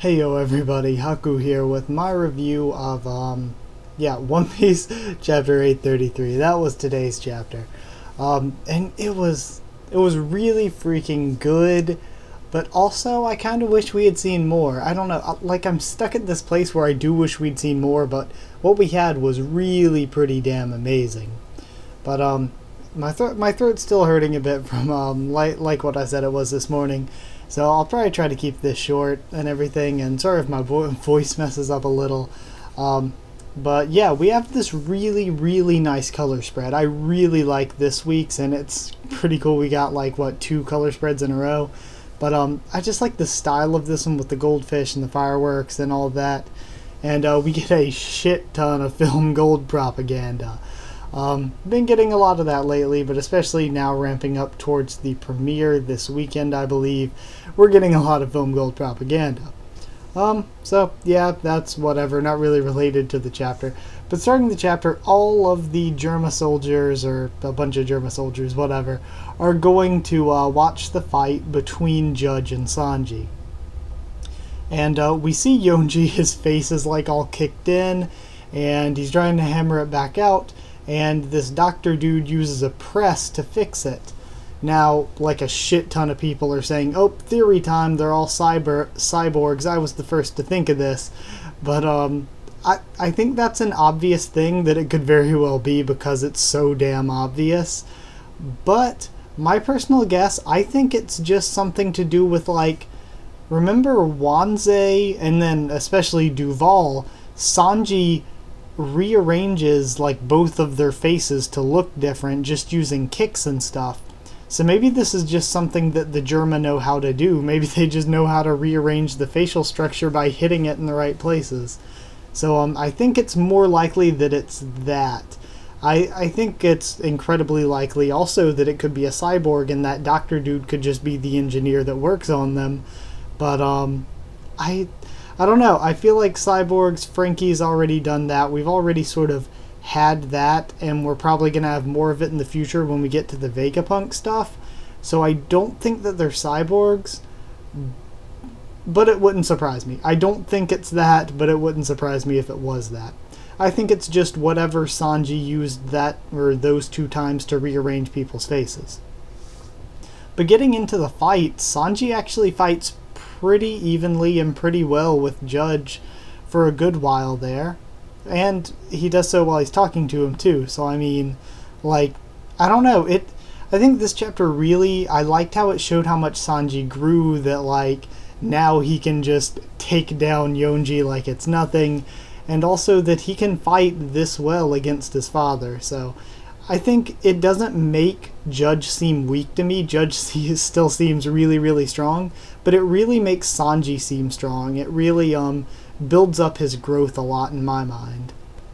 Hey yo everybody, Haku here with my review of One Piece chapter 833. That was today's chapter. And it was really freaking good, but also I kind of wish we had seen more. I don't know, like I'm stuck at this place where I do wish we'd seen more, but what we had was really pretty damn amazing. But my throat's still hurting a bit from like what I said it was this morning. So I'll probably try to keep this short and everything, and sorry if my voice messes up a little. But yeah, we have this really nice color spread. I really like this week's, and it's pretty cool. We got like, what, 2 color spreads in a row. But I just like the style of this one with the goldfish and the fireworks and all of that. And we get a shit ton of film gold propaganda. Been getting a lot of that lately, but especially now ramping up towards the premiere this weekend, I believe, we're getting a lot of film gold propaganda. So yeah, that's whatever, not really related to the chapter. But starting the chapter, all of the Germa soldiers, or a bunch of Germa soldiers, whatever, are going to watch the fight between Judge and Sanji. And we see Yonji, his face is like all kicked in, and he's trying to hammer it back out. And this doctor dude uses a press to fix it. Now, like a shit ton of people are saying, oh, theory time, they're all cyborgs. I was the first to think of this. But I think that's an obvious thing that it could very well be because it's so damn obvious. But my personal guess, I think it's just something to do with, like, remember Wanze and then especially Duval, Sanji rearranges like both of their faces to look different just using kicks and stuff. So maybe this is just something that the Germa know how to do. Maybe they just know how to rearrange the facial structure by hitting it in the right places. So I think it's more likely that it's that. I think it's incredibly likely also that it could be a cyborg and that doctor dude could just be the engineer that works on them. But I don't know. I feel like cyborgs, Frankie's already done that. We've already sort of had that, and we're probably going to have more of it in the future when we get to the Vegapunk stuff. So I don't think that they're cyborgs, but it wouldn't surprise me. I don't think it's that, but it wouldn't surprise me if it was that. I think it's just whatever Sanji used that or those 2 times to rearrange people's faces. But getting into the fight, Sanji actually fights pretty evenly and pretty well with Judge for a good while there, and he does so while he's talking to him too. So I mean, like, I don't know, I think this chapter really, I liked how it showed how much Sanji grew, that like now he can just take down Yonji like it's nothing, and also that he can fight this well against his father. So I think it doesn't make Judge seem weak to me. Judge still seems really strong, but it really makes Sanji seem strong. It really builds up his growth a lot in my mind.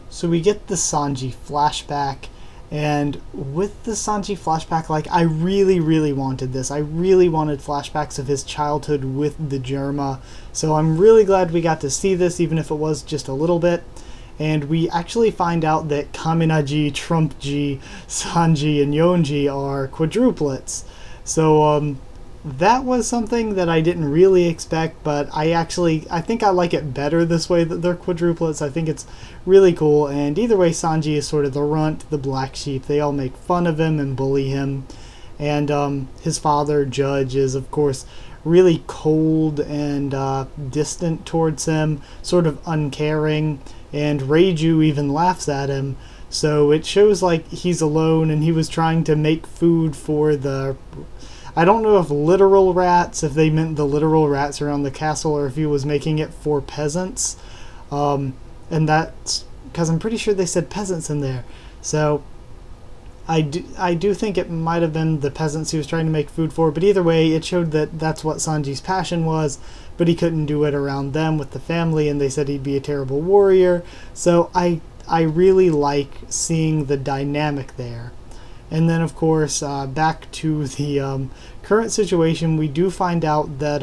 So we get the Sanji flashback, and with the Sanji flashback, like, I really wanted this. I really wanted flashbacks of his childhood with the Germa, so I'm really glad we got to see this, even if it was just a little bit. And we actually find out that Kaminaji, Trumpji, Sanji, and Yonji are quadruplets. So that was something that I didn't really expect, but I think I like it better this way that they're quadruplets. I think it's really cool, and either way, Sanji is sort of the runt, the black sheep. They all make fun of him and bully him. And his father, Judge, is of course really cold and distant towards him, sort of uncaring, and Reiju even laughs at him. So it shows like he's alone, and he was trying to make food for the, I don't know if literal rats, if they meant the literal rats around the castle, or if he was making it for peasants. And that's because I'm pretty sure they said peasants in there. So I do think it might have been the peasants he was trying to make food for, but either way, it showed that that's what Sanji's passion was, but he couldn't do it around them with the family, and they said he'd be a terrible warrior. So I really like seeing the dynamic there. And then, of course, back to the current situation, we do find out that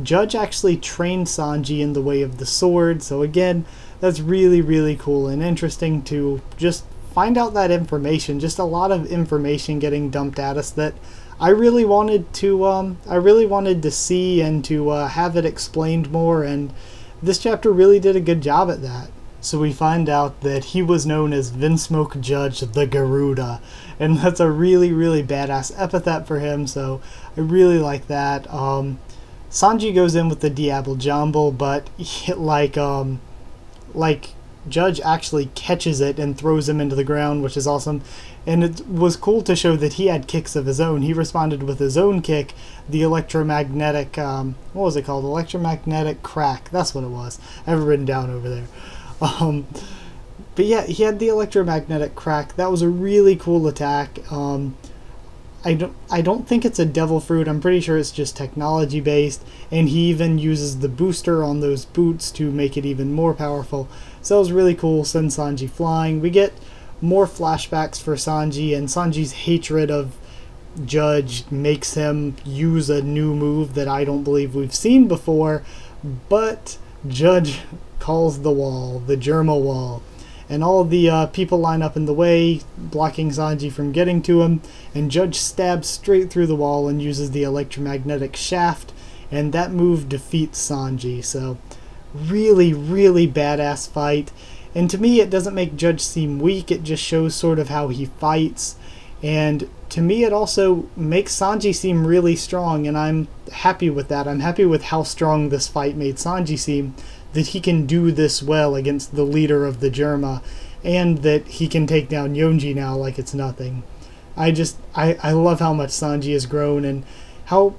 Judge actually trained Sanji in the way of the sword. So again, that's really cool and interesting to just find out that information. Just a lot of information getting dumped at us that I really wanted to see and to have it explained more, and this chapter really did a good job at that. So we find out that he was known as Vinsmoke Judge the Garuda, and that's a really, really badass epithet for him, so I really like that. Sanji goes in with the Diable Jumble, but like Judge actually catches it and throws him into the ground, which is awesome. And it was cool to show that he had kicks of his own. He responded with his own kick, the electromagnetic, what was it called? Electromagnetic crack. That's what it was. I have it written down over there. But yeah, he had the electromagnetic crack. That was a really cool attack. I don't think it's a devil fruit. I'm pretty sure it's just technology based, and he even uses the booster on those boots to make it even more powerful. So that was really cool. Send Sanji flying. We get more flashbacks for Sanji, and Sanji's hatred of Judge makes him use a new move that I don't believe we've seen before, but Judge calls the wall, the Germa wall, and all the people line up in the way, blocking Sanji from getting to him, and Judge stabs straight through the wall and uses the electromagnetic shaft, and that move defeats Sanji. So really, really badass fight. And to me, it doesn't make Judge seem weak, it just shows sort of how he fights. And to me, it also makes Sanji seem really strong, and I'm happy with that. I'm happy with how strong this fight made Sanji seem, that he can do this well against the leader of the Germa, and that he can take down Yonji now like it's nothing. I love how much Sanji has grown, and how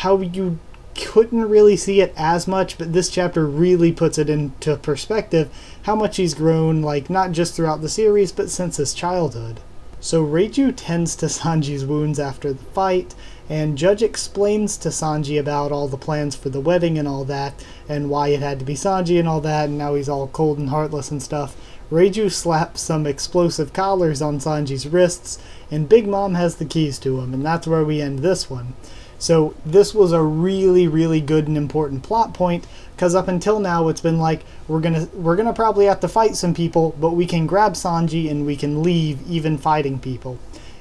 you couldn't really see it as much, but this chapter really puts it into perspective how much he's grown, like not just throughout the series, but since his childhood. So Reiju tends to Sanji's wounds after the fight, and Judge explains to Sanji about all the plans for the wedding and all that, and why it had to be Sanji and all that, and now he's all cold and heartless and stuff. Reiju slaps some explosive collars on Sanji's wrists, and Big Mom has the keys to him, and that's where we end this one. So this was a really, really good and important plot point, because up until now it's been like, we're gonna probably have to fight some people, but we can grab Sanji and we can leave even fighting people.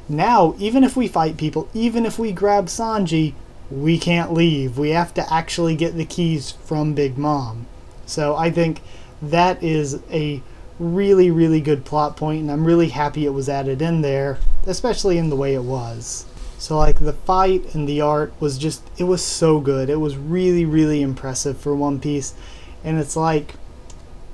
Now, even if we fight people, even if we grab Sanji, we can't leave. We have to actually get the keys from Big Mom. So I think that is a really, really good plot point, and I'm really happy it was added in there, especially in the way it was. So like the fight and the art was just, it was so good. It was really, really impressive for One Piece. And it's like,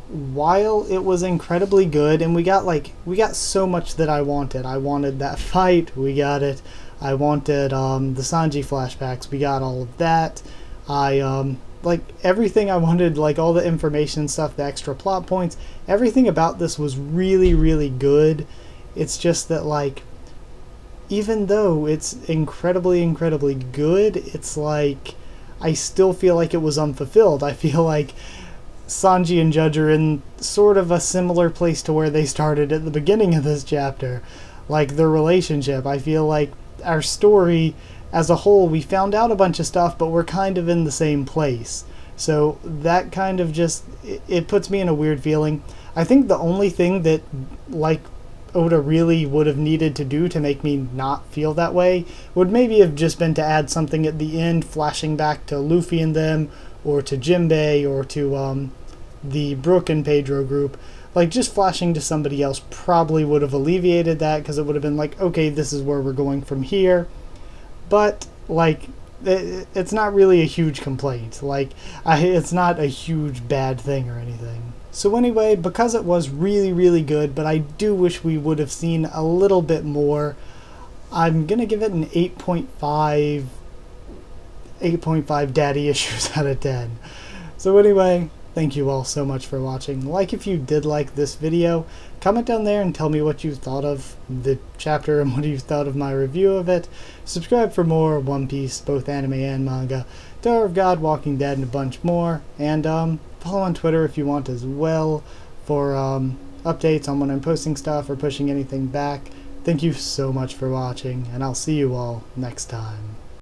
while it was incredibly good, and we got so much that I wanted. I wanted that fight, we got it. I wanted the Sanji flashbacks, we got all of that. I like everything I wanted, like all the information stuff, the extra plot points, everything about this was really, really good. It's just that, like, even though it's incredibly, incredibly good, it's like, I still feel like it was unfulfilled. I feel like Sanji and Judge are in sort of a similar place to where they started at the beginning of this chapter. Like, their relationship. I feel like our story as a whole, we found out a bunch of stuff, but we're kind of in the same place. So that kind of just, it puts me in a weird feeling. I think the only thing that, like, Oda really would have needed to do to make me not feel that way would maybe have just been to add something at the end, flashing back to Luffy and them, or to Jinbei, or to the Brook and Pedro group. Like, just flashing to somebody else probably would have alleviated that, because it would have been like, okay, this is where we're going from here. But, like, it's not really a huge complaint. Like, it's not a huge bad thing or anything. So anyway, because it was really, really good, but I do wish we would have seen a little bit more, I'm going to give it an 8.5 daddy issues out of 10. So anyway, thank you all so much for watching. Like if you did like this video, comment down there and tell me what you thought of the chapter and what you thought of my review of it. Subscribe for more One Piece, both anime and manga, Tower of God, Walking Dead, and a bunch more. And follow on Twitter if you want as well for updates on when I'm posting stuff or pushing anything back. Thank you so much for watching, and I'll see you all next time.